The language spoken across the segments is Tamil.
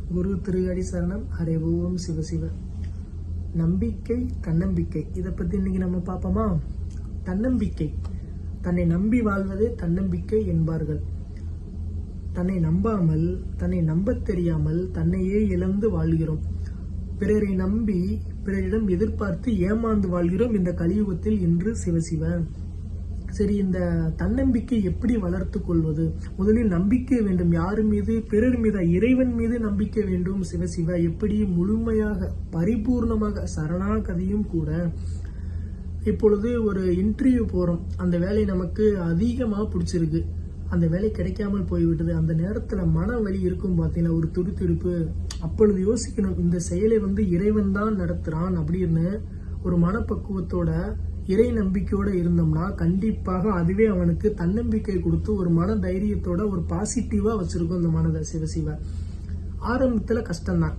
குரு திருஅடி சரணம். ஹரே ஓம் சிவசிவ. நம்பிக்கை, தன்னம்பிக்கை, இதை பற்றி இன்னைக்கு நம்ம பார்ப்போமா? தன்னம்பிக்கை, தன்னை நம்பி வாழ்வதே தன்னம்பிக்கை என்பார்கள். தன்னை நம்பாமல், தன்னை நம்பத் தெரியாமல் தன்னையே இழந்து வாழ்கிறோம். பிறரை நம்பி பிறரிடம் எதிர்பார்த்து ஏமாந்து வாழ்கிறோம் இந்த கலியுகத்தில் இன்று. சிவசிவ. சரி, இந்த தன்னம்பிக்கை எப்படி வளர்த்து கொள்வது? முதலில் நம்பிக்கை வேண்டும். யாரு மீது? பிறர் மீது, இறைவன் மீது நம்பிக்கை வேண்டும். சிவசிவ. எப்படி? முழுமையாக, பரிபூர்ணமாக, சரணாகதியும் கூட. இப்பொழுது ஒரு இன்டர்வியூ போறோம், அந்த வேலை நமக்கு அதிகமா பிடிச்சிருக்கு, அந்த வேலை கிடைக்காமல் போய்விட்டது. அந்த நேரத்துல மன வலி இருக்கும் பார்த்தீங்கன்னா, ஒரு துடிதுடிப்பு. அப்பொழுது யோசிக்கணும், இந்த செயலை இறைவன் தான் நடத்துறான் அப்படின்னு ஒரு மனப்பக்குவத்தோட, இறை நம்பிக்கையோட இருந்தோம்னா கண்டிப்பாக அதுவே அவனுக்கு தன்னம்பிக்கை கொடுத்து ஒரு மன தைரியத்தோட ஒரு பாசிட்டிவா வச்சிருக்கும் இந்த மனதை. சிவசிவ. ஆரம்பத்துல கஷ்டம்தான்,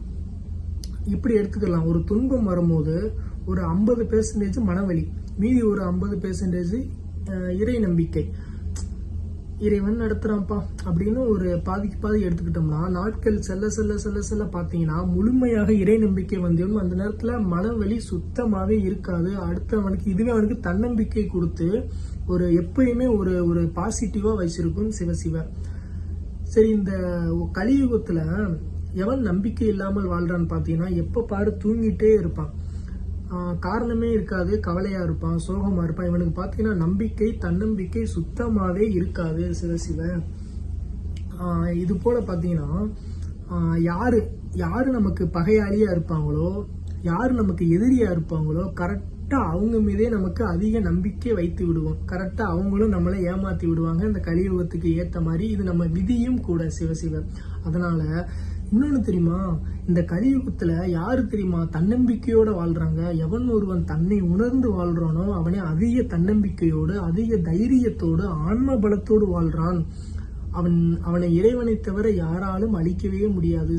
இப்படி எடுத்துக்கலாம். ஒரு துன்பம் வரும்போது ஒரு 50% மனவலி, மீதி ஒரு 50% இறை நம்பிக்கை. இறைவன் நடத்துறான்ப்பா அப்படின்னு ஒரு பாதிக்கு பாதி எடுத்துக்கிட்டோம்னா, நாட்கள் செல்ல செல்ல செல்ல செல்ல பாத்தீங்கன்னா முழுமையாக இறை நம்பிக்கை வந்துடும். அந்த நேரத்துல மனவலி சுத்தமாவே இருக்காது. அடுத்து அவனுக்கு இதுவே அவனுக்கு தன்னம்பிக்கை கொடுத்து ஒரு எப்பயுமே ஒரு ஒரு பாசிட்டிவா வச்சிருக்கும். சிவசிவ. சரி, இந்த கலியுகத்துல எவன் நம்பிக்கை இல்லாமல் வாழ்றான்னு பாத்தீங்கன்னா, எப்ப பாரு தூங்கிட்டே இருப்பான், காரணமே இருக்காது, கவலையா இருப்பான், சோகமா இருப்பான். இவனுக்கு பாத்தீங்கன்னா நம்பிக்கை, தன்னம்பிக்கை சுத்தமாவே இருக்காது. சிவசிவ. இது போல பாத்தீங்கன்னா, யாரு நமக்கு பகையாளியா இருப்பாங்களோ, யாரு நமக்கு எதிரியா இருப்பாங்களோ, கரெக்டா அவங்க மீதே நமக்கு அதிக நம்பிக்கை வைத்து விடுவோம். கரெக்டா அவங்களும் நம்மளை ஏமாத்தி விடுவாங்க இந்த கலியுகத்துக்கு ஏத்த மாதிரி. இது நம்ம விதியும் கூட. சிவசிவ. அதனால இன்னொன்னு தெரியுமா, இந்த கலியுகத்துல யாரு தெரியுமா தன்னம்பிக்கையோட வாழ்றாங்க? எவன் ஒருவன் தன்னை உணர்ந்து வாழ்றானோ அவனே அதிக தன்னம்பிக்கையோடு, அதிக தைரியத்தோடு, ஆன்ம பலத்தோடு வாழ்றான். அவனை இறைவனை தவிர யாராலும் அழிக்கவே முடியாது.